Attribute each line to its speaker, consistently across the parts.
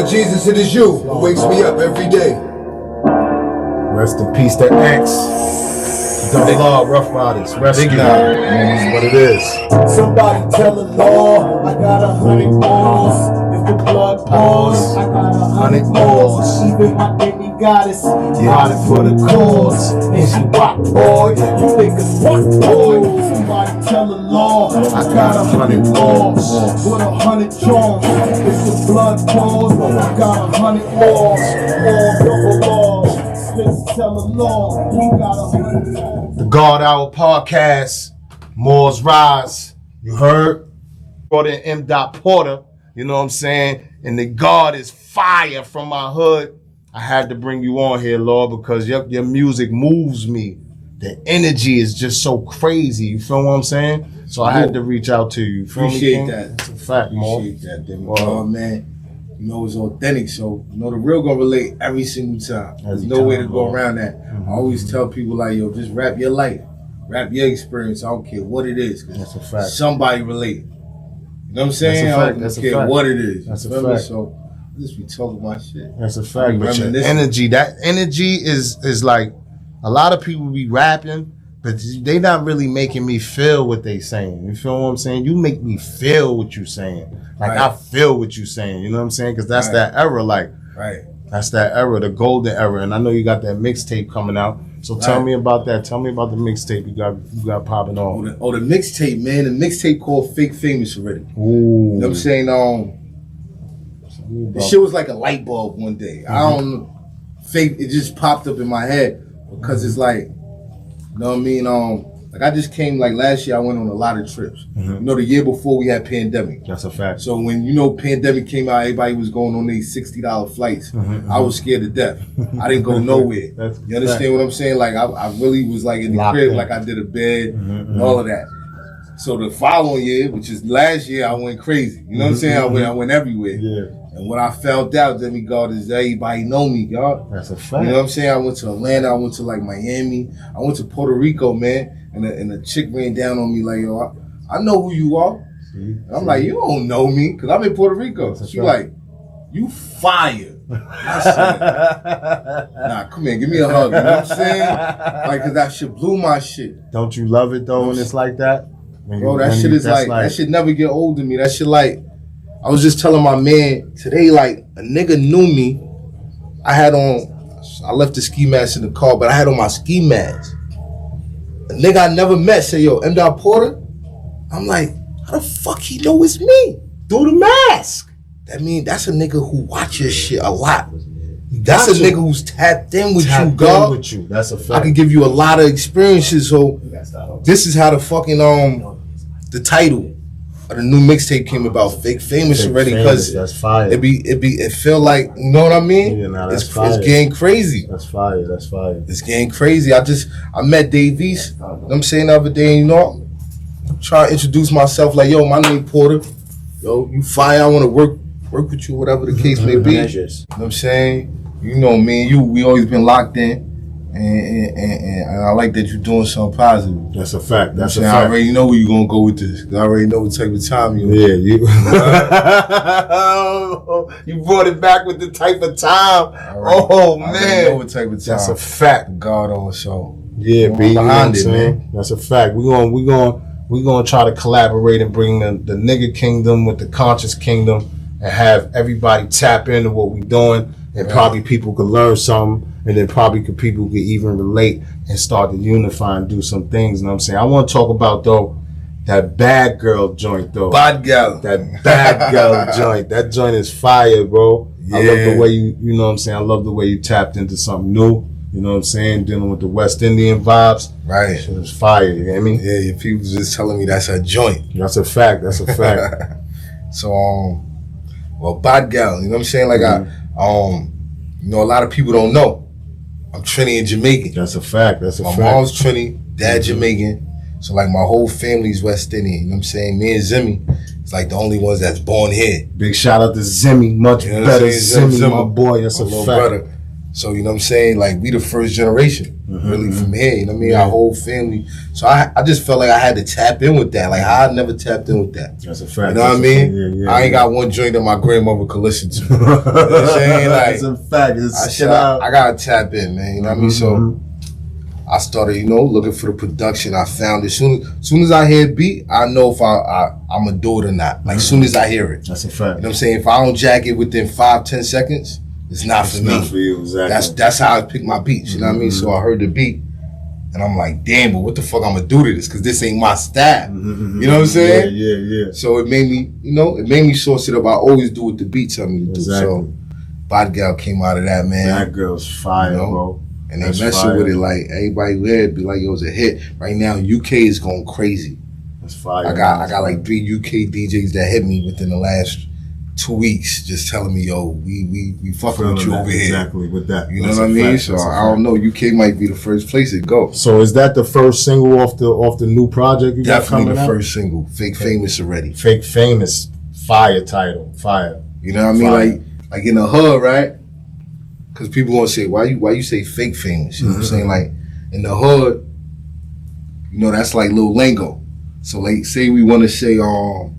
Speaker 1: Lord Jesus, it is you who wakes me up every day.
Speaker 2: Rest in peace to X. The law, Rough Riders. Rest in peace. That's what it is.
Speaker 3: Somebody tell the law, I got 100 balls. If the blood pours, I got 100 balls. Even my demigoddess, got it for the cause. And she rock, boy. You niggas rock, boy. Somebody tell the law, I got 100 balls. With 100 jaws. If the blood pours, I got 100 balls. All double laws. Tell the law, he got 100 balls.
Speaker 2: The God Hour Podcast, Moor's Rise. You heard? Brought in M. Porter, you know what I'm saying? And the God is fire from my hood. I had to bring you on here, Lord, because your music moves me. The energy is just so crazy. You feel what I'm saying? So I had to reach out to you.
Speaker 4: Appreciate that.
Speaker 2: It's a fact, Moor.
Speaker 4: Appreciate that, Demegod, man. You know, it's authentic, so you know the real gonna relate every single time. There's no way to go around that. I always tell people like, yo, just rap your life, rap your experience. I don't care what it is.
Speaker 2: That's a fact.
Speaker 4: Somebody relate. You know what I'm saying? I don't care what it is.
Speaker 2: That's a fact.
Speaker 4: So I just be talking my shit.
Speaker 2: That's a fact. But your energy, that energy is like a lot of people be rapping, but they not really making me feel what they saying. You feel what I'm saying? You make me feel what you saying. Like, right. I feel what you saying. You know what I'm saying? Because that's that era. Like,
Speaker 4: right.
Speaker 2: That's that era, the golden era. And I know you got that mixtape coming out. So tell me about that. Tell me about the mixtape you got popping on.
Speaker 4: The mixtape, man. The mixtape called Fake Famous already.
Speaker 2: Ooh.
Speaker 4: You know what I'm saying? The shit was like a light bulb one day. I don't fake. It just popped up in my head because it's like, you know what I mean? Like I just came like last year. I went on a lot of trips. You know, the year before we had pandemic.
Speaker 2: That's a fact.
Speaker 4: So when pandemic came out, everybody was going on these $60 flights. I was scared to death. I didn't go nowhere. You understand what I'm saying? Like I really was like in the crib, like I did a bed, and all of that. So the following year, which is last year, I went crazy. You know what I'm saying? I went everywhere.
Speaker 2: Yeah.
Speaker 4: And what I found out, Demegod, is everybody know me, y'all.
Speaker 2: That's a fact.
Speaker 4: You know what I'm saying? I went to Atlanta. I went to like Miami. I went to Puerto Rico, man. And a chick ran down on me like, yo, I know who you are. And I'm like, you don't know me, because I'm in Puerto Rico. She like, you fire. I said, nah, come here, give me a hug. You know what I'm saying? Like, because that shit blew my shit.
Speaker 2: Don't you love it, though, when it's like that?
Speaker 4: Bro, that shit is like, that shit never get old to me. That shit like, I was just telling my man today, like, a nigga knew me. I left the ski mask in the car, but I had on my ski mask. A nigga I never met say, yo, M. Porter? I'm like, how the fuck he know it's me? Through the mask. That mean that's a nigga who watch your shit a lot. That's a nigga who's tapped in with you, God.
Speaker 2: That's a fact.
Speaker 4: I can give you a lot of experiences, so this is how the fucking the title of the new mixtape came about, Fake Famous already, because
Speaker 2: that's fire.
Speaker 4: It feel like, you know what I mean?
Speaker 2: Yeah, nah,
Speaker 4: it's getting crazy.
Speaker 2: That's fire.
Speaker 4: It's getting crazy. I met Dave East, you know what I'm saying, the other day, you know, trying to introduce myself like, yo, my name Porter. Yo, you fire, I want to work with you, whatever the case may be. You know what I'm saying? You know me and you, we always been locked in. And I like that you're doing something positive.
Speaker 2: That's a fact. That's a fact.
Speaker 4: I already know where you're gonna go with this. I already know what type of time you.
Speaker 2: Yeah, you brought it back with the type of time. Oh man,
Speaker 4: I know what type of time.
Speaker 2: That's a fact.
Speaker 4: God on show.
Speaker 2: Yeah, be behind it, man. That's a fact. We're gonna try to collaborate and bring the nigga kingdom with the conscious kingdom and have everybody tap into what we're doing, and probably people could learn something. And then probably people could even relate and start to unify and do some things. You know what I'm saying? I want to talk about, though, that bad girl joint, though.
Speaker 4: Bad girl.
Speaker 2: That bad girl joint. That joint is fire, bro. Yeah. I love the way you know what I'm saying? I love the way you tapped into something new. You know what I'm saying? Dealing with the West Indian vibes.
Speaker 4: Right.
Speaker 2: It was fire, you know what I mean?
Speaker 4: Yeah, people just telling me that's a joint.
Speaker 2: That's a fact.
Speaker 4: So, well, bad girl, you know what I'm saying? Like, you know, a lot of people don't know. I'm Trini and Jamaican.
Speaker 2: That's a fact.
Speaker 4: My mom's Trini, dad Jamaican. So like my whole family's West Indian. You know what I'm saying? Me and Zimmy, it's like the only ones that's born here.
Speaker 2: Big shout out to Zimmy. Much better Zimmy, my boy. That's a fact. Brother.
Speaker 4: So, you know what I'm saying? Like, we the first generation, really, from here. You know what I mean? Our whole family. So, I just felt like I had to tap in with that. Like, I never tapped in with that.
Speaker 2: That's a fact.
Speaker 4: You know what I mean? I ain't got one joint that my grandmother could listen to. You know what I'm saying? Like,
Speaker 2: that's a fact.
Speaker 4: I got to tap in, man. You know what I mean? So, I started, looking for the production. I found it. Soon as I hear a beat, I know if I'm going to do it or not. Like, soon as I hear it.
Speaker 2: That's a fact.
Speaker 4: You know what I'm saying? If I don't jack it within 5-10 seconds, it's not for me.
Speaker 2: Not for you, exactly.
Speaker 4: That's how I pick my beats, you know what I mean? So I heard the beat, and I'm like, damn, but what the fuck I'm gonna do to this? Because this ain't my style. You know what I'm saying?
Speaker 2: Yeah.
Speaker 4: So it made me source it up. I always do what the beat tell me to do. So Bad Gal came out of that, man.
Speaker 2: That girl's fire, bro.
Speaker 4: And they messing with it like everybody would be like, yo, it's a hit. Right now, UK is going crazy.
Speaker 2: That's fire.
Speaker 4: I got like 3 UK DJs that hit me within the last 2 weeks, just telling me, yo, we fucking with you over here.
Speaker 2: Exactly, with that.
Speaker 4: You know what I mean? So I don't know. UK might be the first place it go.
Speaker 2: So is that the first single off the new project you got coming out?
Speaker 4: Definitely the first single. Fake Famous already.
Speaker 2: Fake Famous. Fire title. Fire.
Speaker 4: You know what I mean? Like in the hood, right? Because people gonna say, why you say fake famous? You know what I'm saying? Like in the hood, that's like little lingo. So like say we wanna say a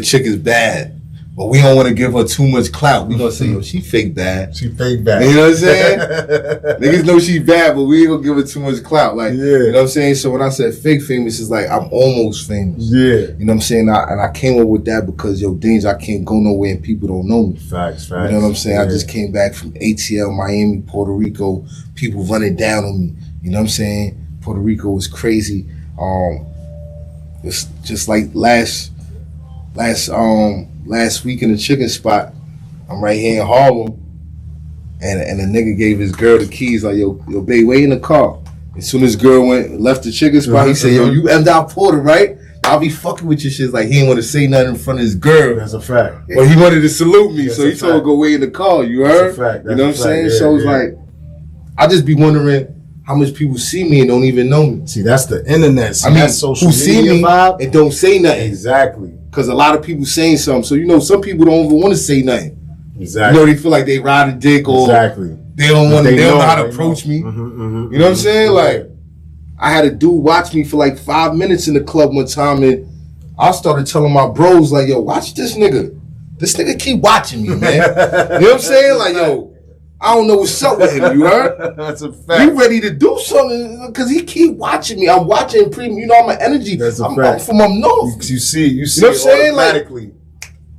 Speaker 4: chick is bad, but we don't want to give her too much clout. We gonna say, yo, she fake bad.
Speaker 2: She fake bad.
Speaker 4: You know what I'm saying? Niggas know she bad, but we ain't gonna give her too much clout. Like, you know what I'm saying? So when I said fake famous, it's like I'm almost famous. Yeah. You know what I'm saying? I came up with that because, yo, Danger, I can't go nowhere and people don't know me.
Speaker 2: Facts.
Speaker 4: You know what I'm saying? I just came back from ATL, Miami, Puerto Rico. People running down on me. You know what I'm saying? Puerto Rico was crazy. It's just like last week in the chicken spot, I'm right here in Harlem, and a nigga gave his girl the keys, like, yo, babe, wait in the car. As soon as girl left the chicken spot, he said, yo, you M.Dot Porter, right? I'll be fucking with your shit. Like, he didn't want to say nothing in front of his girl.
Speaker 2: That's a fact.
Speaker 4: But he wanted to salute me, so he told her to go wait in the car, you heard?
Speaker 2: That's a fact.
Speaker 4: You know what I'm saying? So it's like, I just be wondering how much people see me and don't even know me.
Speaker 2: See, that's the internet. See, that's social
Speaker 4: who see
Speaker 2: media
Speaker 4: me
Speaker 2: vibe
Speaker 4: and don't say nothing.
Speaker 2: Exactly.
Speaker 4: Because a lot of people saying something. So, some people don't even want to say nothing.
Speaker 2: Exactly.
Speaker 4: They feel like they ride a dick or they don't know how to approach me. You know what I'm saying? Like, I had a dude watch me for like 5 minutes in the club one time, and I started telling my bros, like, yo, watch this nigga. This nigga keep watching me, man. You know what I'm saying? Like, yo, I don't know what's up with him, you heard?
Speaker 2: That's a fact.
Speaker 4: You ready to do something because he keep watching me. I'm watching premium. I'm an energy.
Speaker 2: That's a
Speaker 4: I'm
Speaker 2: fact.
Speaker 4: from up north.
Speaker 2: You see
Speaker 4: you know what I'm saying? Like,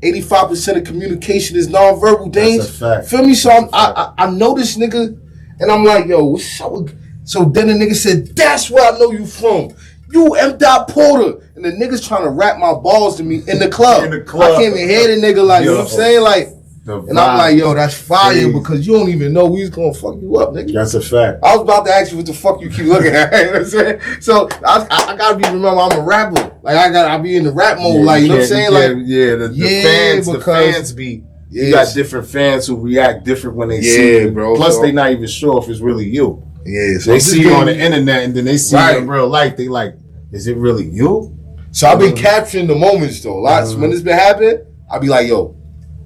Speaker 4: 85% of communication is nonverbal, Danes.
Speaker 2: That's a fact.
Speaker 4: Feel me? So I know this nigga, and I'm like, yo, what's up with... So then the nigga said, that's where I know you from. You M.Dot Porter. And the nigga's trying to rap my balls to me in the club. I can't even hear the nigga, like, you know what I'm saying? Like, and I'm like, yo, that's fire because you don't even know who's gonna fuck you up, nigga.
Speaker 2: That's a fact.
Speaker 4: I was about to ask you what the fuck you keep looking at. You know what I'm saying? So I gotta remember I'm a rapper. Like I be in the rap mode. Like, you know what I'm saying? Like,
Speaker 2: the fans be. You got different fans who react different when they see you.
Speaker 4: Bro.
Speaker 2: Plus, they not even sure if it's really you.
Speaker 4: Yeah, so
Speaker 2: they see you on the internet and then they see you in real life. They like, is it really you?
Speaker 4: So I've been capturing the moments though. Lots when it's been happening, I'll be like, yo,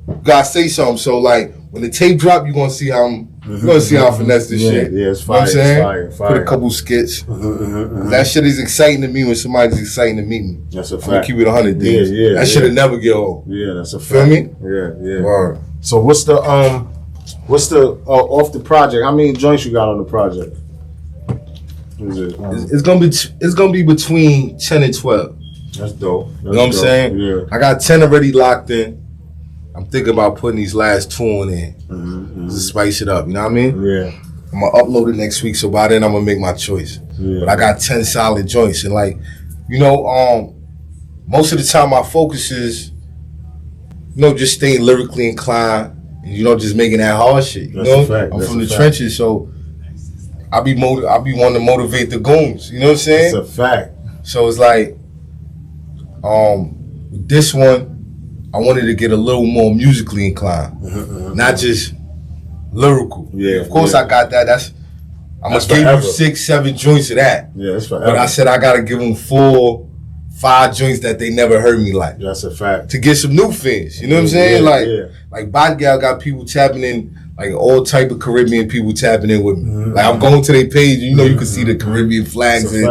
Speaker 4: you gotta say something. So like when the tape drop, you gonna see how I'm gonna see how I finesse this shit.
Speaker 2: Yeah, it's fire.
Speaker 4: You know what
Speaker 2: I'm
Speaker 4: saying? Put a couple skits. That shit is exciting to me when somebody's exciting to meet me.
Speaker 2: That's a fact.
Speaker 4: I'm gonna keep it 100 days. That shit'll never get old.
Speaker 2: Yeah, that's a fact.
Speaker 4: Feel me?
Speaker 2: Yeah.
Speaker 4: Word.
Speaker 2: So what's the off the project? How many joints you got on the project?
Speaker 4: It's gonna be between 10 and 12.
Speaker 2: That's dope.
Speaker 4: You know what I'm saying?
Speaker 2: Yeah.
Speaker 4: I got 10 already locked in. I'm thinking about putting these last 2 on in. Just spice it up. You know what I mean?
Speaker 2: Yeah.
Speaker 4: I'm gonna upload it next week, so by then I'm gonna make my choice. Yeah. But I got 10 solid joints, and like, most of the time my focus is, just staying lyrically inclined, and just making that hard shit. You know, I'm from the trenches, so I be wanting to motivate the goons. You know what I'm saying?
Speaker 2: That's a fact.
Speaker 4: So it's like, with this one, I wanted to get a little more musically inclined, not just lyrical.
Speaker 2: Yeah.
Speaker 4: Of course, I got that. I'm gonna give you 6, 7 joints of that.
Speaker 2: Yeah, that's forever.
Speaker 4: But I said I gotta give them 4, 5 joints that they never heard me like.
Speaker 2: That's a fact.
Speaker 4: To get some new fans. You know what I'm saying? Like Bad Gal got people tapping in like all type of Caribbean people tapping in with me. Mm-hmm. Like I'm going to their page, you know, you can see the Caribbean flags, and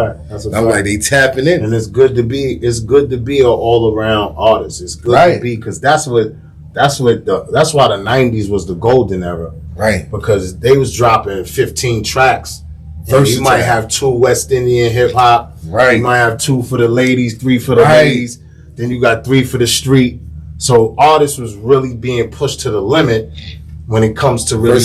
Speaker 4: I'm like, they tapping in.
Speaker 2: And it's good to be an all around artist. It's good to be, because that's why the '90s was the golden era,
Speaker 4: right?
Speaker 2: Because they was dropping 15 tracks. First, you might have 2 West Indian hip hop,
Speaker 4: right?
Speaker 2: You might have 2 for the ladies, 3 for the ladies. Then you got 3 for the street. So artists was really being pushed to the limit when it comes to really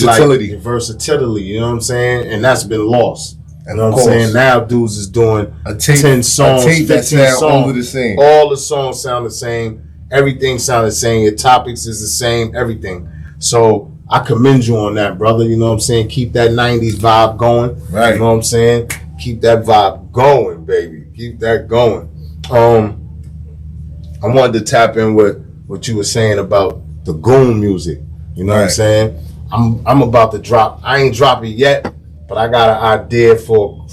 Speaker 2: versatility, you know what I'm saying? And that's been lost. You know what I'm saying? Now dudes is doing 10 songs, 15 songs.
Speaker 4: All the same.
Speaker 2: All the songs sound the same. Everything sound the same. Your topics is the same. Everything. So I commend you on that, brother. You know what I'm saying? Keep that 90s vibe going.
Speaker 4: Right.
Speaker 2: You know what I'm saying? Keep that vibe going, baby. Keep that going. I wanted to tap in with what you were saying about the goon music. You know what I'm saying? I'm about to drop. I ain't dropped it yet, but I got an idea for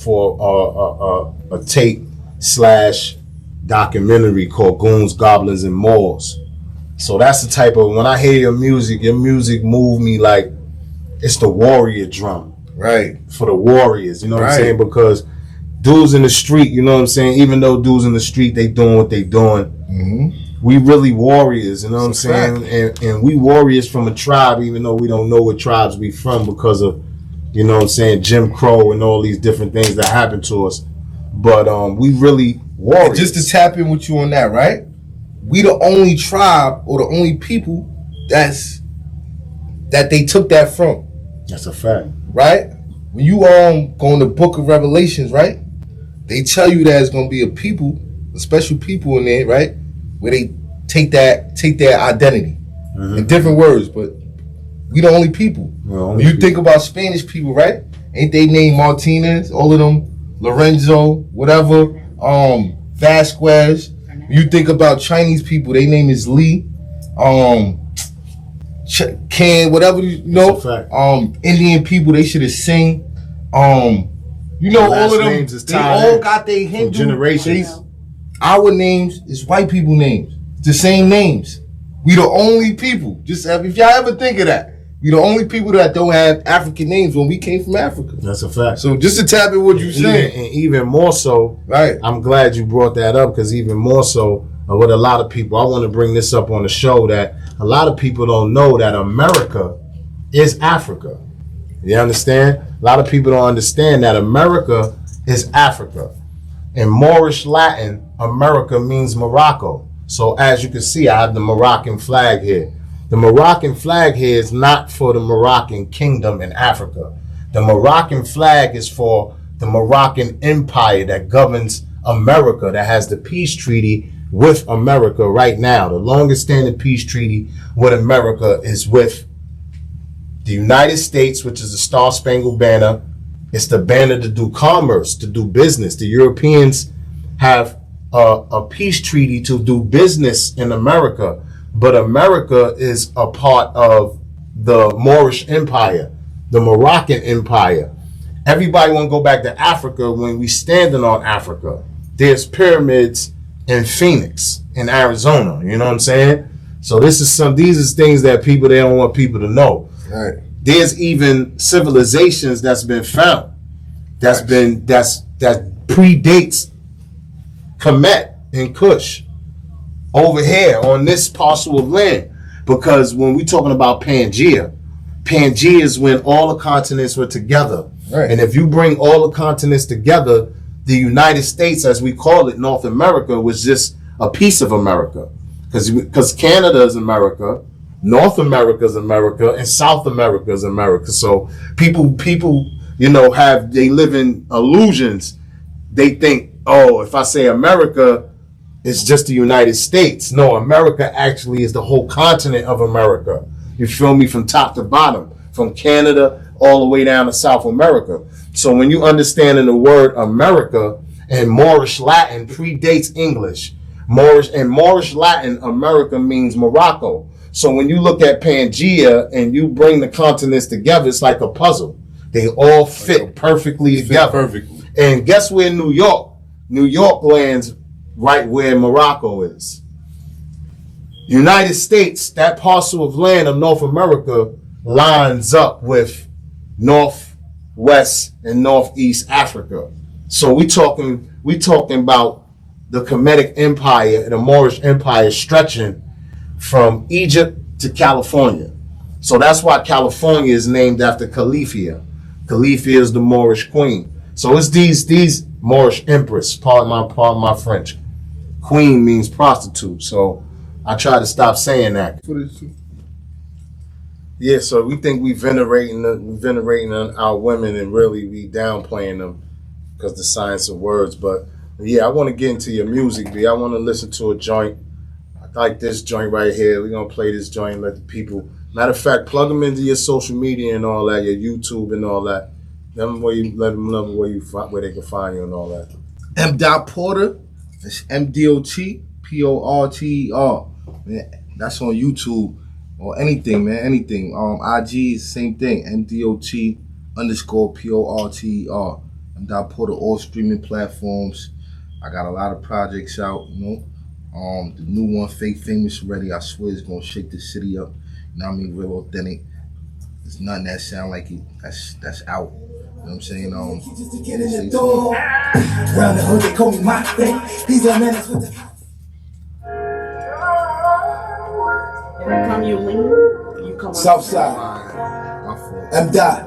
Speaker 2: a tape / documentary called Goons, Goblins, and Moors. So that's the type of, when I hear your music move me like it's the warrior drum.
Speaker 4: Right.
Speaker 2: For the warriors, you know what I'm saying? Because dudes in the street, you know what I'm saying? Even though dudes in the street, they doing what they doing. We really warriors, you know what I'm saying? And we warriors from a tribe, even though we don't know what tribes we from because of, you know what I'm saying, Jim Crow and all these different things that happen to us. But we really warriors.
Speaker 4: And just to tap in with you on that, right? We the only tribe or the only people that they took that from.
Speaker 2: That's a fact.
Speaker 4: Right? When you go in the book of Revelations, right? They tell you that it's gonna be a special people in there, right? Where they take their identity in different words, but we the only people. When you think about Spanish people, right? Ain't they named Martinez? All of them, Lorenzo, whatever, Vasquez. When you think about Chinese people, their name is Lee, whatever, you know. Indian people, they should have sing. You know, all of them, they all got their Hindu
Speaker 2: generations.
Speaker 4: Our names is white people names. It's the same names. We the only people. Just if y'all ever think of that, we the only people that don't have African names when we came from Africa.
Speaker 2: That's a fact.
Speaker 4: So just to tap in what you saying,
Speaker 2: and even more so,
Speaker 4: right?
Speaker 2: I'm glad you brought that up, because even more so, with a lot of people, I want to bring this up on the show, that a lot of people don't know that America is Africa. You understand? A lot of people don't understand that America is Africa. In Moorish Latin, America means Morocco. So as you can see, I have the Moroccan flag here. The Moroccan flag here is not for the Moroccan kingdom in Africa. The Moroccan flag is for the Moroccan empire that governs America, that has the peace treaty with America right now. The longest standing peace treaty with America is with the United States, which is the Star Spangled Banner. It's the banner to do commerce, to do business. The Europeans have a peace treaty to do business in America, but America is a part of the Moorish Empire, the Moroccan Empire. Everybody want to go back to Africa when we standing on Africa. There's pyramids in Phoenix, in Arizona. You know what I'm saying? So these are things that they don't want people to know.
Speaker 4: Right.
Speaker 2: There's even civilizations that's been found that predates Kemet and Kush over here on this parcel of land. Because when we're talking about Pangea is when all the continents were together.
Speaker 4: Right.
Speaker 2: And if you bring all the continents together, the United States, as we call it, North America, was just a piece of America. Because Canada is America, North America is America, and South America is America. So people, you know, they live in illusions. They think, oh, if I say America, it's just the United States. No, America actually is the whole continent of America. You feel me? From top to bottom, from Canada all the way down to South America. So when you understand in the word America, and Moorish Latin predates English, Moorish Latin, America means Morocco. So when you look at Pangea and you bring the continents together, it's like a puzzle. They all fit perfectly together. And guess where New York lands right where Morocco is. United States, that parcel of land of North America, lines up with Northwest and Northeast Africa. So we talking about the Kemetic Empire and the Moorish Empire stretching from Egypt to California. So that's why California is named after Califia. Califia is the Moorish queen. So it's these Moorish empress, pardon my French. Queen means prostitute. So I try to stop saying that. Yeah, so we think we venerating our women and really we downplaying them because the science of words. But yeah, I want to get into your music, B. I want to listen to a joint. I like this joint right here. We're going to play this joint and let the people... Matter of fact, plug them into your social media and all that, your YouTube and all that. Let them know where they can find you and all that.
Speaker 4: M. Porter. It's MDOTPORTER. Man, that's on YouTube or anything, man. Anything. IG is the same thing. MDOT_PORTER. M. Porter, all streaming platforms. I got a lot of projects out, you know. The new one, Fake Famous, ready. I swear it's gonna shake the city up. You know what I mean? Real authentic. There's nothing that sound like it. That's out. You know what I'm saying?
Speaker 3: Just to get in the door. Round the hood, they call me my thing. These are menace with the.
Speaker 5: Every time you lean, you come on.
Speaker 3: Southside.
Speaker 4: My fault.
Speaker 3: M. Dot.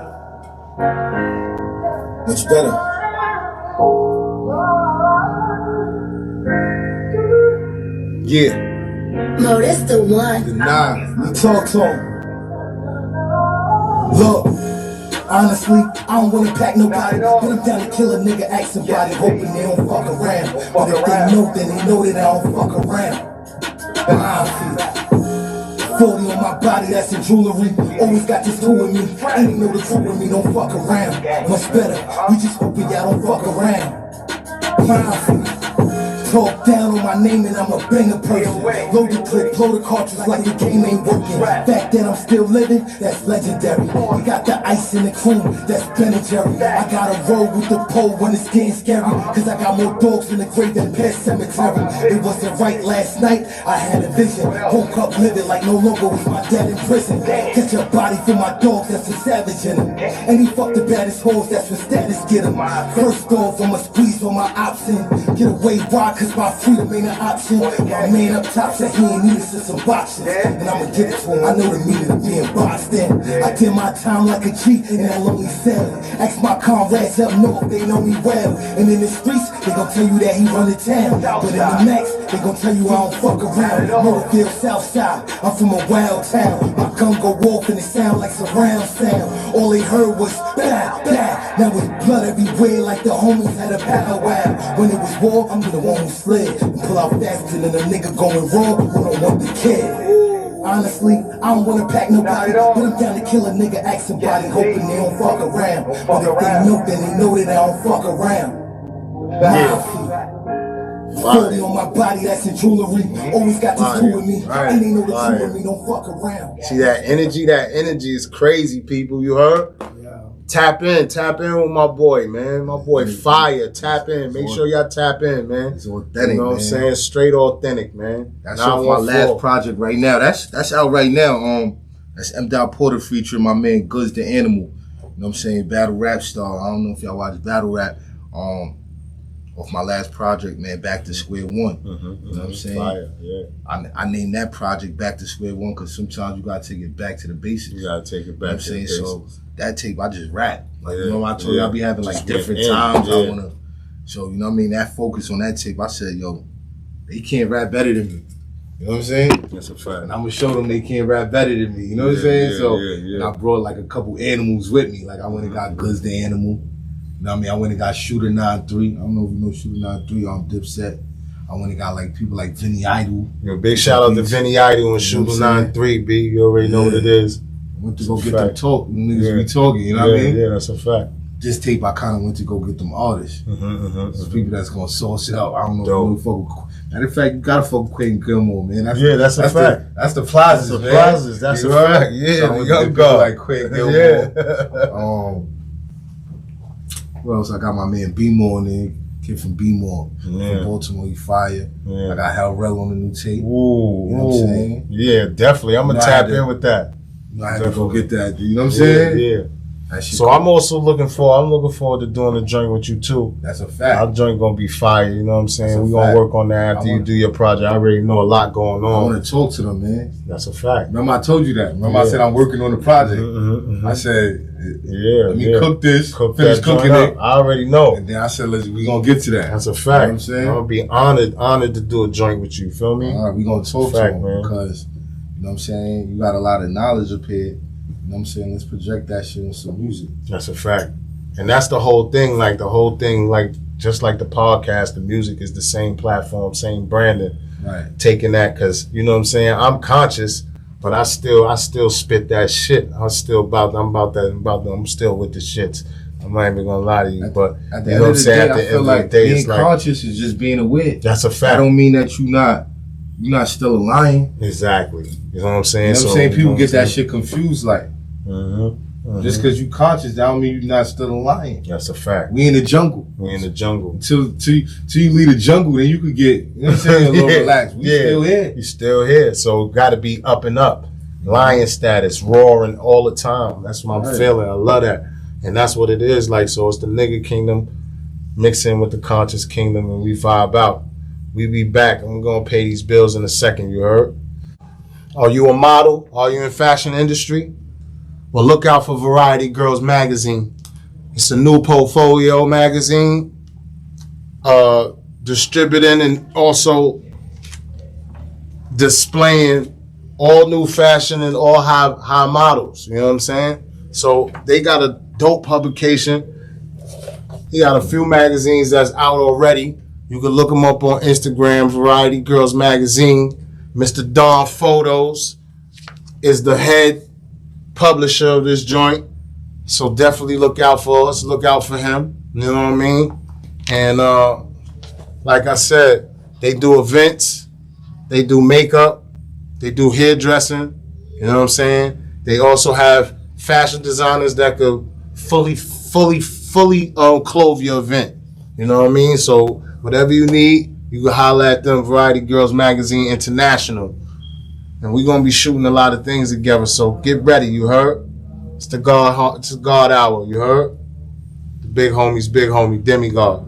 Speaker 3: Much better.
Speaker 2: Yeah.
Speaker 6: Mo, that's the one.
Speaker 4: The 9.
Speaker 3: We talk to him. Look, honestly, I don't wanna pack nobody, but I'm down to kill a nigga, ask somebody, hoping they don't fuck around. But if they know, then they know that I don't fuck around. 40 on my body, that's in jewelry. Always got this tool in me. And they know the truth with me, don't fuck around. Much better, we just hoping y'all don't fuck around. Talk down on my name and I'm a banger person. Load the clip, blow the cartridge like the game ain't working. Fact that I'm still living, that's legendary. We got the ice in the cream, that's Ben and Jerry. I gotta roll with the pole when it's getting scary. Cause I got more dogs in the grave than Pet Cemetery. It wasn't right last night, I had a vision. Woke up living like no longer was my dad in prison. Get your body for my dogs, that's a savage in him. And he fucked the baddest hoes, that's what status get him. First off, I'ma squeeze on my option. Get away, why? Cause my freedom ain't an option. My man up top said he ain't need us some boxes. And I'ma give it to him, I know the meaning of being boxed in. I did my time like a G in that lonely cell. Ask my comrades up north, they know me well. And in the streets, they gon' tell you that he run the town. But in the max, they gon' tell you I don't fuck around. Motorfield, Southside, I'm from a wild town. My gun go off and it sound like surround sound. All they heard was blah, blah. Now it's blood everywhere like the homies had a powwow. When it was war, I'm the one who slid and pull out faster than a nigga going raw who don't want the kid. Honestly, I don't wanna pack nobody, but I'm down to kill a nigga, ask somebody, hoping they don't fuck around. But if they know, then they know that I don't fuck around. Mafia. 40 on my body, that's in jewelry. Always got this tool with me, and they know the tool with me, don't fuck around.
Speaker 2: See that energy is crazy, people. You heard? Tap in with my boy, man. My boy Fire. Tap in. Make sure y'all tap in, man.
Speaker 4: It's authentic,
Speaker 2: you know what I'm saying? Straight authentic, man.
Speaker 4: That's off my last project right now. That's out right now. That's M. Porter featuring my man Girlz the Animal. You know what I'm saying? Battle rap star. I don't know if y'all watch battle rap. Off my last project, man, Back to Square One. You know what I'm saying?
Speaker 2: Fire, yeah.
Speaker 4: I named that project Back to Square One because sometimes you gotta take it back to the basics.
Speaker 2: You gotta take it back to the basics.
Speaker 4: So that tape, I just rap. Like,
Speaker 2: yeah,
Speaker 4: you know, I told you I be having like different times I wanna. So, you know what I mean? That focus on that tape, I said, yo, they can't rap better than me. You know what I'm saying?
Speaker 2: That's a fact.
Speaker 4: And I'm gonna show them they can't rap better than me. You know what I'm saying? And I brought like a couple animals with me. Like I went and got Girlz the Animal. You know what I mean? I went and got Shooter 93. I don't know if you know Shooter 93 on Dipset. I went and got like people like Vinny Idol.
Speaker 2: Big shout out to Vinny Idol and Shooter 93, B. You already know what it is.
Speaker 4: I went to go get them talk. Niggas be talking, you know what I mean?
Speaker 2: Yeah, that's a fact.
Speaker 4: This tape, I kind of went to go get them artists. There's people that's gonna sauce it up. I don't know if you fuck with. Matter of fact, you gotta fuck with Quentin Gilmore, man.
Speaker 2: That's a fact.
Speaker 4: That's the plazas, man.
Speaker 2: That's a fact. Yeah,
Speaker 4: so
Speaker 2: the young guy.
Speaker 4: Like Quentin Gilmore. What else? I got my man B-More in there. Kid from B-More. From Baltimore, he fire. Yeah. I got Hell Rel on the new tape.
Speaker 2: Ooh,
Speaker 4: you know what I'm saying?
Speaker 2: Yeah, definitely. I'm gonna tap in with that.
Speaker 4: I had to go get that. You know what I'm saying?
Speaker 2: Yeah. So I'm also looking forward to doing the joint with you too.
Speaker 4: That's a fact.
Speaker 2: Our joint gonna be fire, you know what I'm saying? We're gonna work on that after you do your project. I already know a lot going on.
Speaker 4: I want to talk to them, man.
Speaker 2: That's a fact.
Speaker 4: Remember I told you that. Remember I said I'm working on the project. I said, let me cook this, finish cooking it.
Speaker 2: I already know.
Speaker 4: And then I said, we gonna get to that.
Speaker 2: That's a fact.
Speaker 4: You know what I'm saying?
Speaker 2: I'm gonna be honored to do a joint with you, feel me?
Speaker 4: All right, we gonna talk to them because, you know what I'm saying, you got a lot of knowledge up here. You know what I'm saying? Let's project that shit in some music.
Speaker 2: That's a fact. And that's the whole thing, just like the podcast, the music is the same platform, same branding.
Speaker 4: Right.
Speaker 2: Taking that, because, you know what I'm saying, I'm conscious, but I still spit that shit. I'm still with the shits. I'm not even gonna lie to you, but
Speaker 4: at the end of the day, I feel like being conscious is just being aware.
Speaker 2: That's a fact.
Speaker 4: I don't mean that you're not still lying.
Speaker 2: Exactly. You know what I'm saying?
Speaker 4: You know what I'm saying? People get that shit confused, like, just because you conscious, that don't mean you're not still lying.
Speaker 2: That's a fact.
Speaker 4: We in the jungle. Till you leave the jungle, then you could get, you know what I'm saying, a little relaxed. We still here.
Speaker 2: You still here. So got to be up and up. Lion status, roaring all the time. That's what I'm feeling. I love that. And that's what it is like. So it's the nigga kingdom mixing with the conscious kingdom, and we vibe out. We be back. I'm going to pay these bills in a second, you heard? Are you a model? Are you in fashion industry? Well, look out for Variety Girlz magazine. It's a new portfolio magazine, distributing and also displaying all new fashion and all high models. You know what I'm saying? So they got a dope publication. He got a few magazines that's out already. You can look them up on Instagram, Variety Girlz magazine. Mr. Don Photos is the head publisher of this joint. So definitely look out for us. Look out for him. You know what I mean? And like I said, they do events. They do makeup. They do hairdressing. You know what I'm saying? They also have fashion designers that could fully clothe your event. You know what I mean? So whatever you need, you can holler at them, Variety Girlz Magazine International. And we're going to be shooting a lot of things together. So get ready, you heard? It's the God Hour, you heard? The big homie, Demegod.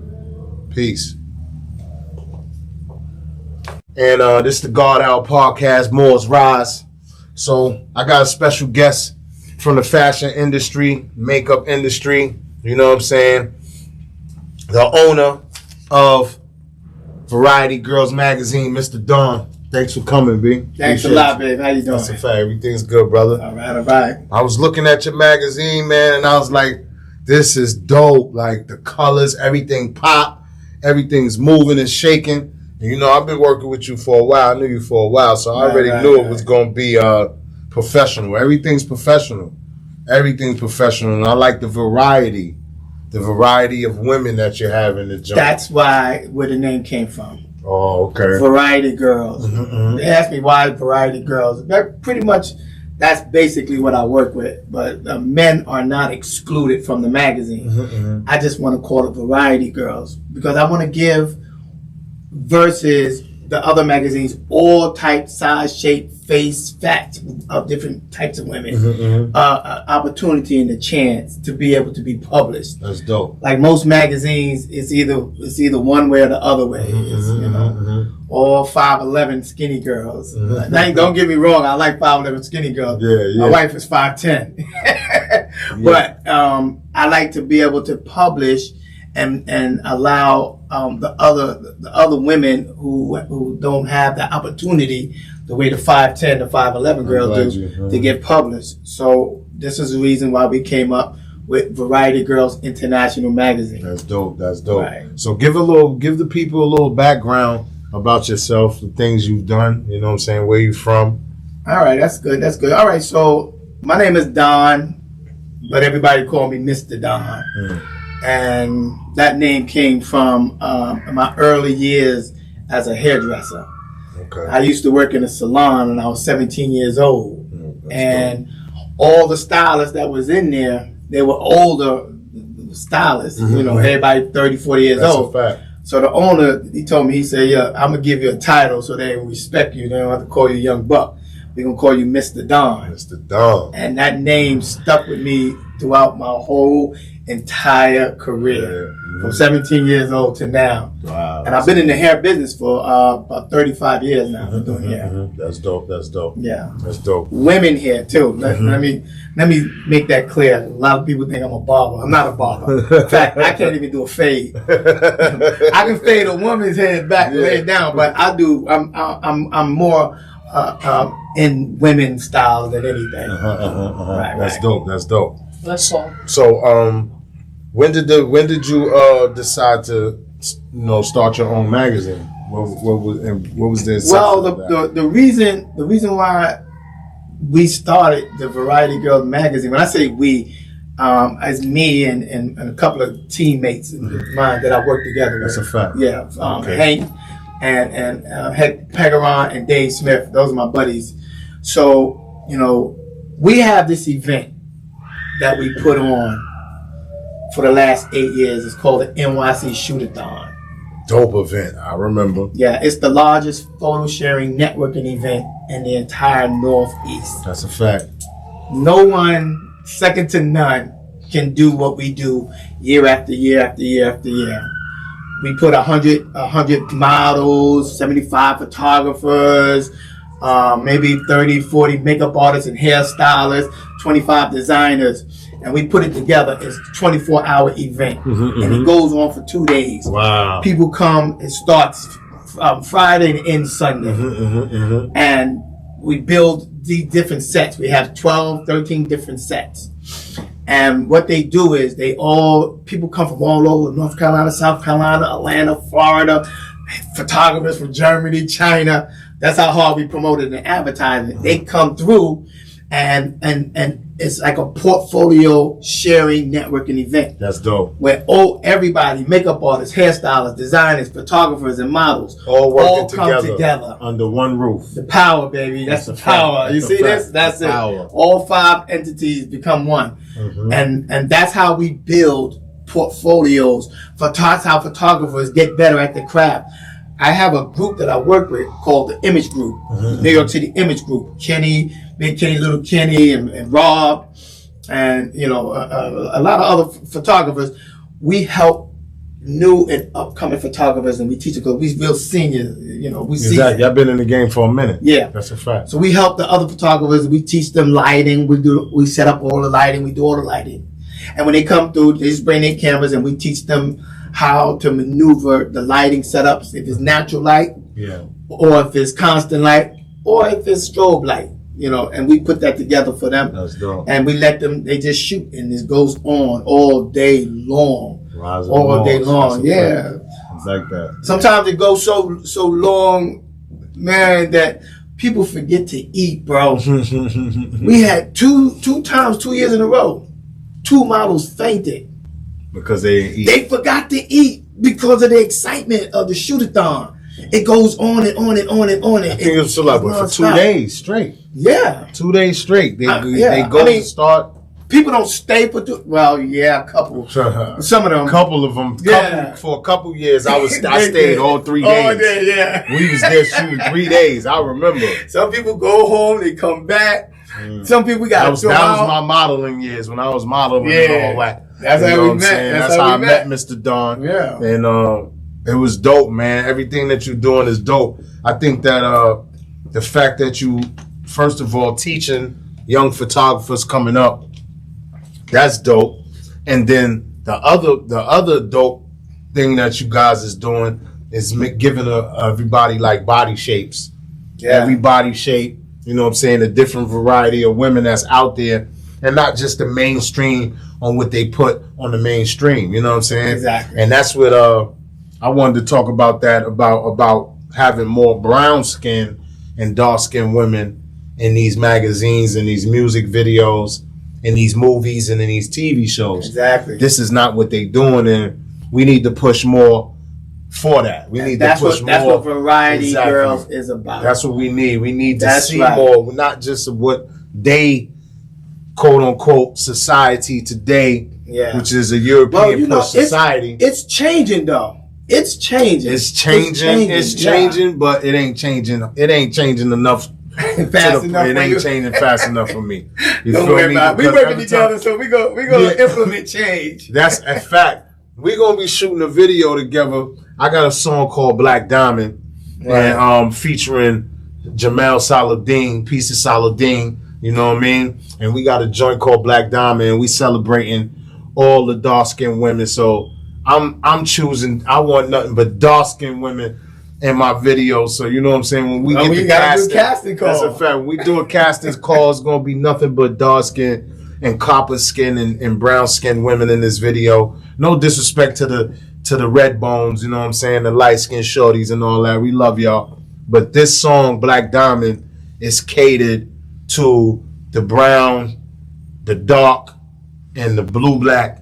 Speaker 2: Peace. And this is the God Hour podcast, Moor's Rise. So I got a special guest from the fashion industry, makeup industry. You know what I'm saying? The owner of Variety Girlz Magazine, Mr. Don. Thanks for coming, B.
Speaker 5: Thanks a lot, babe. How you doing?
Speaker 2: That's a fact. Everything's good, brother.
Speaker 5: All right.
Speaker 2: I was looking at your magazine, man, and I was like, this is dope. Like, the colors, everything pop. Everything's moving and shaking. And, you know, I've been working with you for a while. I knew you for a while, so I already knew it was going to be professional. Everything's professional. And I like the variety of women that you have in the joint.
Speaker 5: That's where the name came from.
Speaker 2: Oh, okay.
Speaker 5: Variety Girlz. Mm-hmm. They asked me why Variety Girlz. Pretty much, that's basically what I work with. But men are not excluded from the magazine. Mm-hmm. I just want to call it Variety Girlz because I want to give, versus the other magazines, all type, size, shape, face, facts of different types of women, opportunity and the chance to be able to be published.
Speaker 2: That's dope.
Speaker 5: Like most magazines, it's either one way or the other way. It's, you know, all 5'11" skinny girls. Now, don't get me wrong, I like 5'11" skinny girls. Yeah. My wife is 5'10". But I like to be able to publish and allow the other women who don't have the opportunity the way the 5'10", the 5'11" girls do to get published. So this is the reason why we came up with Variety Girlz International Magazine.
Speaker 2: That's dope. Right. So give the people a little background about yourself, the things you've done. You know what I'm saying? Where you from?
Speaker 5: All right, that's good. All right, so my name is Don, but everybody call me Mr. Don. And that name came from my early years as a hairdresser. Okay. I used to work in a salon when I was 17 years old. And all the stylists that was in there, they were older stylists. You know, everybody 30, 40 years old.
Speaker 2: That's a fact.
Speaker 5: So the owner, he told me, he said, yeah, I'm going to give you a title so they respect you. They don't have to call you Young Buck. we're gonna call you Mr. Don.
Speaker 2: Mr. Don.
Speaker 5: And that name stuck with me throughout my whole entire career, from 17 years old to now.
Speaker 2: Wow.
Speaker 5: And I've been in the hair business for about 35 years now. Doing hair.
Speaker 2: That's dope. That's dope.
Speaker 5: Yeah.
Speaker 2: That's dope.
Speaker 5: Women hair too. Let me make that clear. A lot of people think I'm a barber. I'm not a barber. In fact, I can't even do a fade. I can fade a woman's head back, lay it down, but I do. I'm more in women style than anything. Right,
Speaker 2: That's dope. That's dope.
Speaker 7: That's all.
Speaker 2: So, when did you decide to, start your own magazine? What was the inception
Speaker 5: Well,
Speaker 2: of that?
Speaker 5: the reason why we started the Variety Girl magazine, when I say we, as me and a couple of teammates of mine that I work together with.
Speaker 2: That's a fact.
Speaker 5: Yeah,
Speaker 2: Okay.
Speaker 5: Hank and Pegaron and Dave Smith. Those are my buddies. So, we have this event that we put on for the last 8 years. It's called the NYC Shootathon.
Speaker 2: Dope event. I remember.
Speaker 5: Yeah, it's the largest photo sharing networking event in the entire Northeast.
Speaker 2: That's a fact.
Speaker 5: No one, second to none, can do what we do year after year after year after year. We put 100 models, 75 photographers, maybe 30, 40 makeup artists and hairstylists, 25 designers, and we put it together. It's a 24-hour event, and it goes on for 2 days.
Speaker 2: Wow.
Speaker 5: People come. It starts Friday and ends Sunday, and we build these different sets. We have 12, 13 different sets. And what they do is people come from all over, North Carolina, South Carolina, Atlanta, Florida, photographers from Germany, China. That's how hard we promoted and advertising. They come through and it's like a portfolio sharing networking event.
Speaker 2: That's dope.
Speaker 5: Where everybody, makeup artists, hairstylists, designers, photographers, and models
Speaker 2: All
Speaker 5: come together
Speaker 2: under one roof.
Speaker 5: The power, baby. That's the power. You see this? That's it.
Speaker 2: Power.
Speaker 5: All 5 entities become one. And that's how we build portfolios. That's how photographers get better at the craft. I have a group that I work with called the Image Group, New York City Image Group. Kenny, Big Kenny, Little Kenny, and Rob, and a lot of other photographers. We help new and upcoming photographers, and we teach them because we real senior. We
Speaker 2: Exactly. I've been in the game for a minute.
Speaker 5: Yeah,
Speaker 2: that's a fact.
Speaker 5: So we help the other photographers. We teach them lighting. We set up all the lighting. We do all the lighting, and when they come through, they just bring their cameras, and we teach them how to maneuver the lighting setups, if it's natural light, or if it's constant light, or if it's strobe light, and we put that together for them.
Speaker 2: That's dope.
Speaker 5: And we let them, they just shoot, and this goes on all day long. All day long, yeah.
Speaker 2: It's like that.
Speaker 5: Sometimes it goes so long, man, that people forget to eat, bro. We had two times, 2 years in a row, 2 models fainted.
Speaker 2: Because they didn't eat.
Speaker 5: They forgot to eat because of the excitement of the shootathon. It goes on and on and on and on.
Speaker 2: I think it was for 2 days straight.
Speaker 5: Yeah.
Speaker 2: 2 days straight. They go to start.
Speaker 5: People don't stay for a couple. Some of them.
Speaker 2: Couple of them. For a couple years, I stayed all 3 days.
Speaker 5: All day, yeah.
Speaker 2: We was there shooting 3 days. I remember.
Speaker 5: Some people go home, they come back. Some people got
Speaker 2: that was my modeling years when I was modeling and all that.
Speaker 5: That's how we met.
Speaker 2: That's how I met Mr. Don.
Speaker 5: Yeah.
Speaker 2: And it was dope, man. Everything that you're doing is dope. I think that the fact that you, first of all, teaching young photographers coming up, that's dope. And then the other dope thing that you guys is doing is giving everybody like body shapes. Yeah. Every body shape, a different variety of women that's out there, and not just the mainstream on what they put on the mainstream. You know what I'm saying?
Speaker 5: Exactly.
Speaker 2: And that's what I wanted to talk about that, about having more brown skin and dark skinned women in these magazines and these music videos, in these movies and in these TV shows.
Speaker 5: Exactly.
Speaker 2: This is not what they doing, and we need to push more for that. We need to push more.
Speaker 5: That's what Variety Girls is about.
Speaker 2: That's what we need. We need to see more, not just of what they, quote unquote, society today, which is a European push society.
Speaker 5: It's changing though. It's changing.
Speaker 2: It's changing, but it ain't changing. It ain't changing enough
Speaker 5: Fast enough
Speaker 2: it
Speaker 5: for
Speaker 2: ain't
Speaker 5: you.
Speaker 2: changing fast enough for me. You
Speaker 5: Don't
Speaker 2: feel
Speaker 5: worry
Speaker 2: me?
Speaker 5: about it. We
Speaker 2: Because
Speaker 5: working
Speaker 2: every
Speaker 5: together,
Speaker 2: time-
Speaker 5: so we gonna implement change.
Speaker 2: That's a fact. We're gonna be shooting a video together. I got a song called Black Diamond, and featuring Jamal Saladin, Peace of Saladin. You know what I mean? And we got a joint called Black Diamond, and we celebrating all the dark skinned women. So I'm choosing. I want nothing but dark skinned women in my video. So you know what I'm saying? When we get the casting call, that's a fact. When we do a casting call, it's gonna be nothing but dark skin and copper skin and brown skinned women in this video. No disrespect to the red bones, you know what I'm saying? The light skinned shorties and all that. We love y'all. But this song, Black Diamond, is catered to the brown, the dark, and the blue-black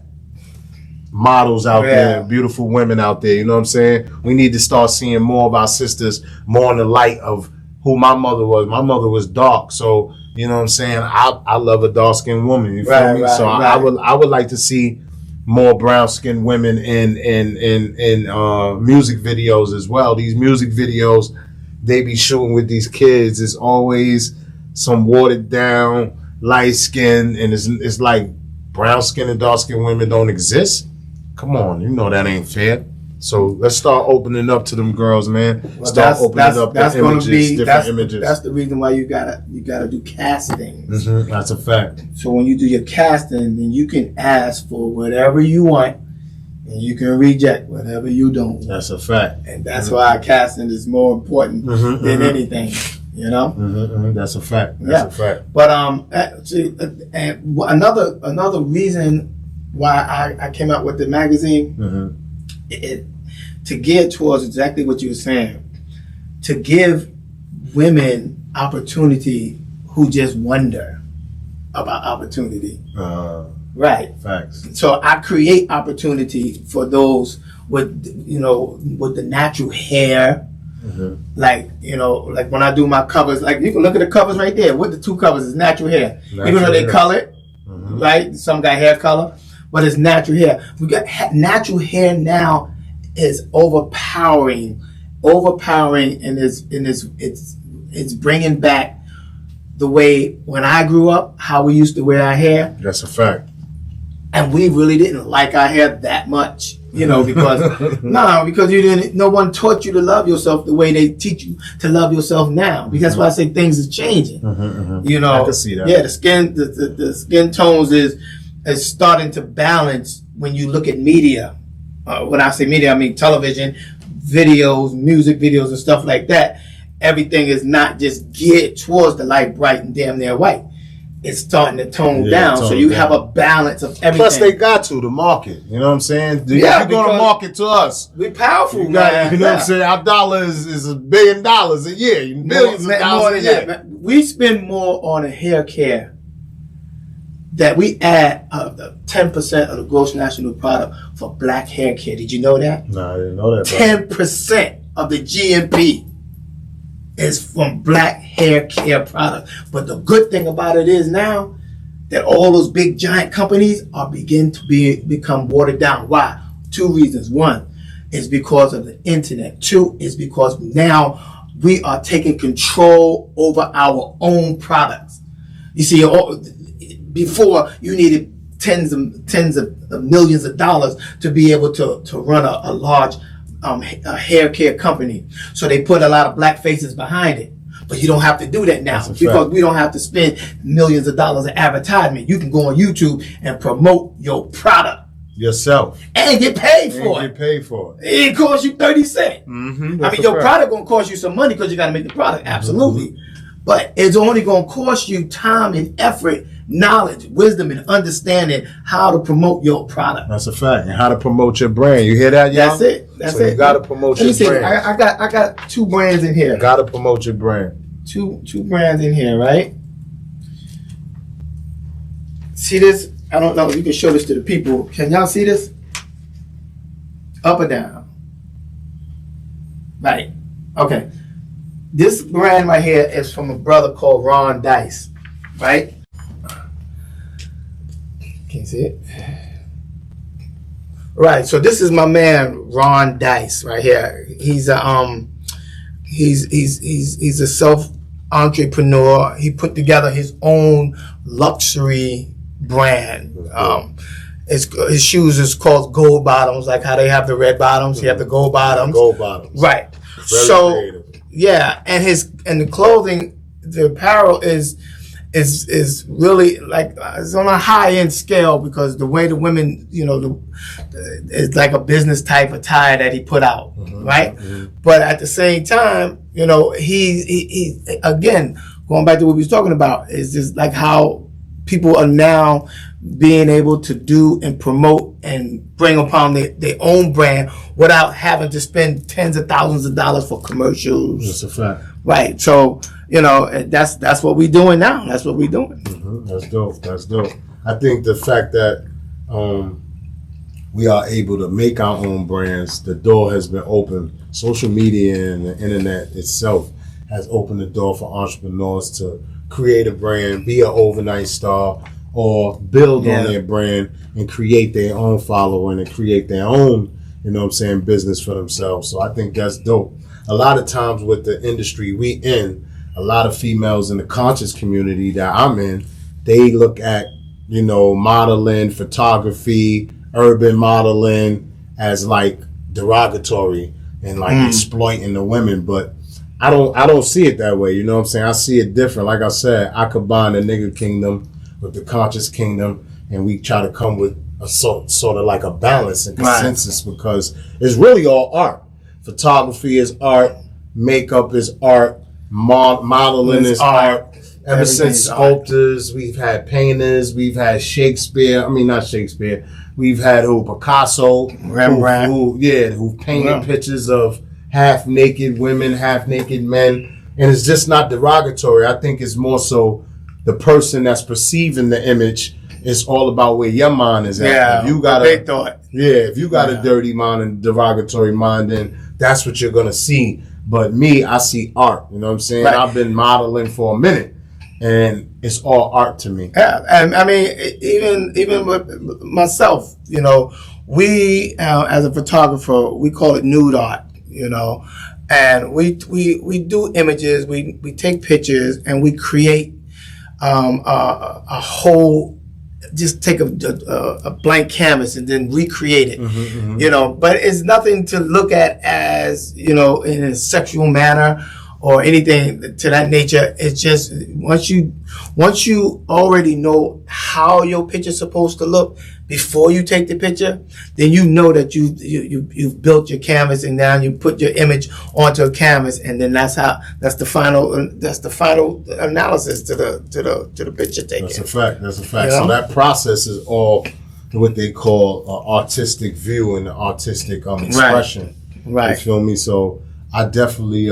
Speaker 2: models out there, beautiful women out there, you know what I'm saying? We need to start seeing more of our sisters more in the light of who my mother was. My mother was dark, so you know what I'm saying? I love a dark-skinned woman, you feel me? So I would like to see more brown-skinned women in music videos as well. These music videos they be shooting with these kids is always some watered down, light skin, and it's like brown skin and dark skin women don't exist. Come on, you know that ain't fair. So let's start opening up to them girls, man. Start opening up the images, different images.
Speaker 5: That's the reason why you gotta do castings.
Speaker 2: Mm-hmm. That's a fact.
Speaker 5: So when you do your casting, then you can ask for whatever you want, and you can reject whatever you don't want.
Speaker 2: That's a fact.
Speaker 5: And that's why casting is more important than anything. You know.
Speaker 2: That's a fact. That's a fact.
Speaker 5: But another reason why I came out with the magazine. To gear towards exactly what you were saying, to give women opportunity who just wonder about opportunity. Right.
Speaker 2: Facts.
Speaker 5: So I create opportunity for those with the natural hair. Like when I do my covers, like you can look at the covers right there. With the two covers, it's natural hair. Even though they colored, right? Some got hair color, but it's natural hair. We got natural hair now is overpowering, and it's bringing back the way when I grew up, how we used to wear our hair.
Speaker 2: That's a fact.
Speaker 5: And we really didn't like our hair that much, because no one taught you to love yourself the way they teach you to love yourself now. Because that's why I say things is changing.
Speaker 2: I can see that.
Speaker 5: Yeah, the skin tones is starting to balance when you look at media. When I say media, I mean television, videos, music videos, and stuff like that. Everything is not just geared towards the light, bright, and damn near white. It's starting to tone down, so you have a balance of everything.
Speaker 2: Plus, they got to the market. You know what I'm saying? You're going to market to us.
Speaker 5: We're powerful,
Speaker 2: man. You know what I'm saying? Our dollar is $1 billion a year. Millions of dollars a year.
Speaker 5: We spend more on a hair care that we add 10% of the gross national product for black hair care. Did you know that?
Speaker 2: No, I didn't know that.
Speaker 5: 10% of the GNP is from black hair care products. But the good thing about it is now that all those big giant companies are beginning to become watered down. Why? 2 reasons. 1 is because of the internet. 2 is because now we are taking control over our own products. You see, before you needed tens of millions of dollars to be able to run a large a hair care company. So they put a lot of black faces behind it. But you don't have to do that now because we don't have to spend millions of dollars in advertisement. You can go on YouTube and promote your product
Speaker 2: yourself
Speaker 5: and get paid for it. It costs you 30 cents. Your product gonna cost you some money because you got to make the product. Absolutely. But it's only going to cost you time and effort, knowledge, wisdom, and understanding how to promote your product.
Speaker 2: That's a fact. And how to promote your brand. You hear that, y'all?
Speaker 5: That's it.
Speaker 2: So you got to promote your brand.
Speaker 5: I got 2 brands in here.
Speaker 2: Got to promote your brand.
Speaker 5: Two brands in here, right? See this? I don't know if you can show this to the people. Can y'all see this? Up or down? Right. Okay. This brand right here is from a brother called Ron Dice, right? Can you see it? Right. So this is my man Ron Dice right here. He's a entrepreneur. He put together his own luxury brand. His shoes is called Gold Bottoms, like how they have the red bottoms. He have the gold bottoms.
Speaker 2: Gold bottoms.
Speaker 5: Right.
Speaker 2: Very creative.
Speaker 5: Yeah, and the clothing, the apparel is really like it's on a high end scale because the way the women, it's like a business type attire that he put out, right? Mm-hmm. But at the same time, he again going back to what we was talking about is just like how people are now being able to do and promote and bring upon their own brand without having to spend tens of thousands of dollars for commercials.
Speaker 2: That's a fact.
Speaker 5: Right. So, that's what we're doing now. That's what we're doing.
Speaker 2: Mm-hmm. That's dope. I think the fact that we are able to make our own brands, the door has been open. Social media and the internet itself has opened the door for entrepreneurs to create a brand, be an overnight star, or build on their brand and create their own following and create their own, business for themselves. So I think that's dope. A lot of times with the industry we in, a lot of females in the conscious community that I'm in, they look at, modeling, photography, urban modeling as like derogatory and like exploiting the women. But I don't see it that way. I see it different. Like I said, I combine the nigga kingdom with the conscious kingdom, and we try to come with a sort of like a balance and consensus because it's really all art. Photography is art, makeup is art, modeling is art. Ever since sculptors, we've had painters, we've had we've had Picasso,
Speaker 5: Rembrandt,
Speaker 2: who painted pictures of half-naked women, half-naked men, and it's just not derogatory. I think it's more so the person that's perceiving the image. It's all about where your mind is at.
Speaker 5: Yeah,
Speaker 2: if you got
Speaker 5: they thought.
Speaker 2: Yeah, if you got a dirty mind and derogatory mind, then that's what you're gonna see. But me, I see art. You know what I'm saying? Right. I've been modeling for a minute, and it's all art to me.
Speaker 5: Yeah, and I mean, even with myself, we as a photographer, we call it nude art. And we do images, we take pictures, and we create a whole. Just take a blank canvas and then recreate it, But it's nothing to look at as in a sexual manner or anything to that nature. It's just once you already know how your picture's supposed to look before you take the picture, then you know that you've built your canvas and now you put your image onto a canvas, and then that's the final analysis to the picture taken.
Speaker 2: That's a fact. So that process is all what they call artistic view and artistic expression.
Speaker 5: Right.
Speaker 2: You feel me? So I definitely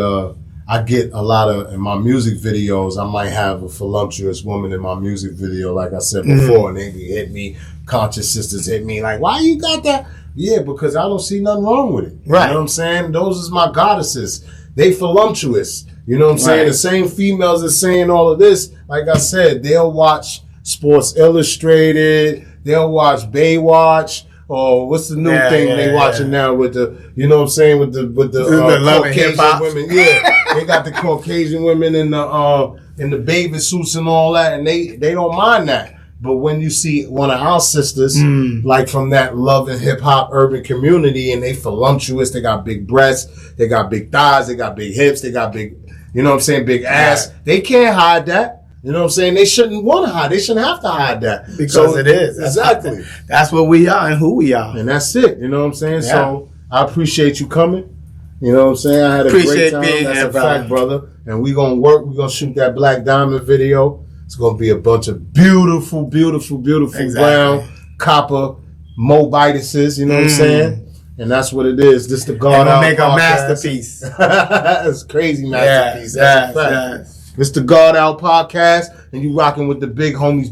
Speaker 2: I get a lot of, in my music videos, I might have a voluptuous woman in my music video, like I said before, and they hit me, conscious sisters hit me, like, why you got that? Yeah, because I don't see nothing wrong with it.
Speaker 5: Right.
Speaker 2: You know what I'm saying? Those is my goddesses. They voluptuous. You know what I'm saying? The same females that's saying all of this, like I said, they'll watch Sports Illustrated, they'll watch Baywatch, or what's the new thing they watching now with the, you know what I'm saying, with the Caucasian women. Yeah, they got the Caucasian women in the bathing suits and all that, and they don't mind that. But when you see one of our sisters, like from that love and hip hop urban community, and they voluptuous, they got big breasts, they got big thighs, they got big hips, they got big, you know what I'm saying, big ass. They can't hide that. You know what I'm saying? They shouldn't want to hide. They shouldn't have to hide that.
Speaker 5: Because it is.
Speaker 2: Exactly.
Speaker 5: That's what we are and who we are.
Speaker 2: And that's it. You know what I'm saying? Yeah. So I appreciate you coming. You know what I'm saying? I had a great time. That's a fact, brother. And we're going to work. We're going to shoot that Black Diamond video. It's going to be a bunch of beautiful brown, copper, Mobitises. You know what I'm saying? And that's what it is. This the God Out
Speaker 5: make
Speaker 2: podcast.
Speaker 5: A masterpiece.
Speaker 2: It's a crazy masterpiece. That's a fact.
Speaker 5: Yes.
Speaker 2: It's the God Out podcast, and you rocking with the big homie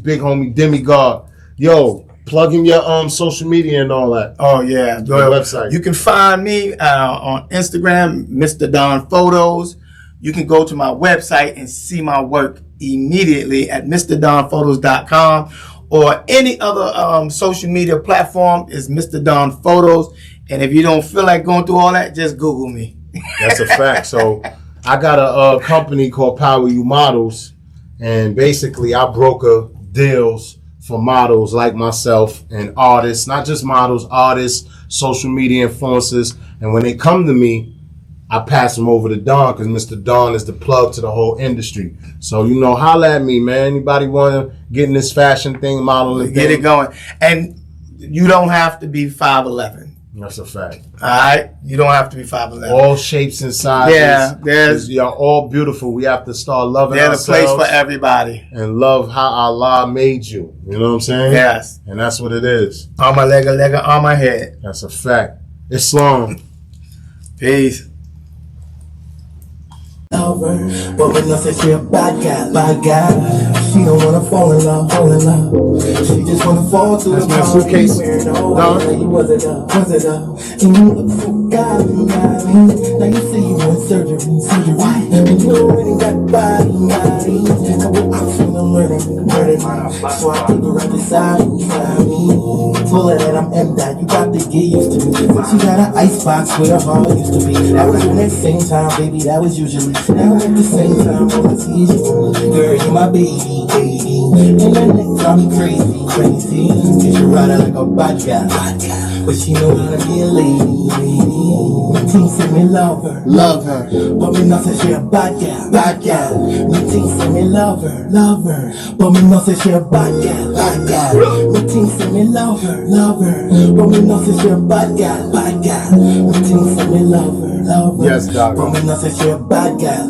Speaker 2: Demegod. Yo, plug in your social media and all that.
Speaker 5: Oh yeah,
Speaker 2: your website.
Speaker 5: You can find me on Instagram, Mr. Don Photos. You can go to my website and see my work immediately at MrDonPhotos.com, or any other social media platform is Mr. Don Photos. And if you don't feel like going through all that, just Google me.
Speaker 2: That's a fact. So I got a company called Power You Models, and basically I broker deals for models like myself and artists, not just models, artists, social media influencers. And when they come to me, I pass them over to Don, because Mr. Don is the plug to the whole industry. So, you know, holla at me, man. Anybody want to get in this fashion thing, modeling
Speaker 5: Get
Speaker 2: thing?
Speaker 5: it going. And you don't have to be 5'11".
Speaker 2: That's a fact.
Speaker 5: All right? You don't have to be 5'11".
Speaker 2: All shapes and sizes.
Speaker 5: Yeah,
Speaker 2: you're all beautiful. We have to start loving
Speaker 5: there's a
Speaker 2: ourselves.
Speaker 5: place for everybody.
Speaker 2: And love how Allah made you. You know what I'm saying?
Speaker 5: Yes.
Speaker 2: And that's what it is.
Speaker 5: On my leg, on my head.
Speaker 2: That's a fact. Islam.
Speaker 5: Peace.
Speaker 3: Over, but when I say she a bad guy, she don't wanna fall in love. She just wanna fall through the
Speaker 2: my suitcase.
Speaker 3: Weirdo, you was it up, and you look so godly. Now you say you want surgery, and you already got body. Couple options I'm learning, so I take her right beside me. Told her that I'm M-Dot, you got to get used to me. She got an icebox where her heart used to be. That was in that same time, baby, that was usually. Now at the same time, I was easy. Girl, you my baby. And that neck drive me crazy. Get you ride her like a bad guy. But she know how to be a lady. Teen say me love her. But me not say she a bad guy. Me teen say me love her. But me not say she a bad guy. Me teen say me love her. But me not say she a bad guy. Me teen say me love her.
Speaker 2: Yes, dog.
Speaker 3: But me not say she a bad guy.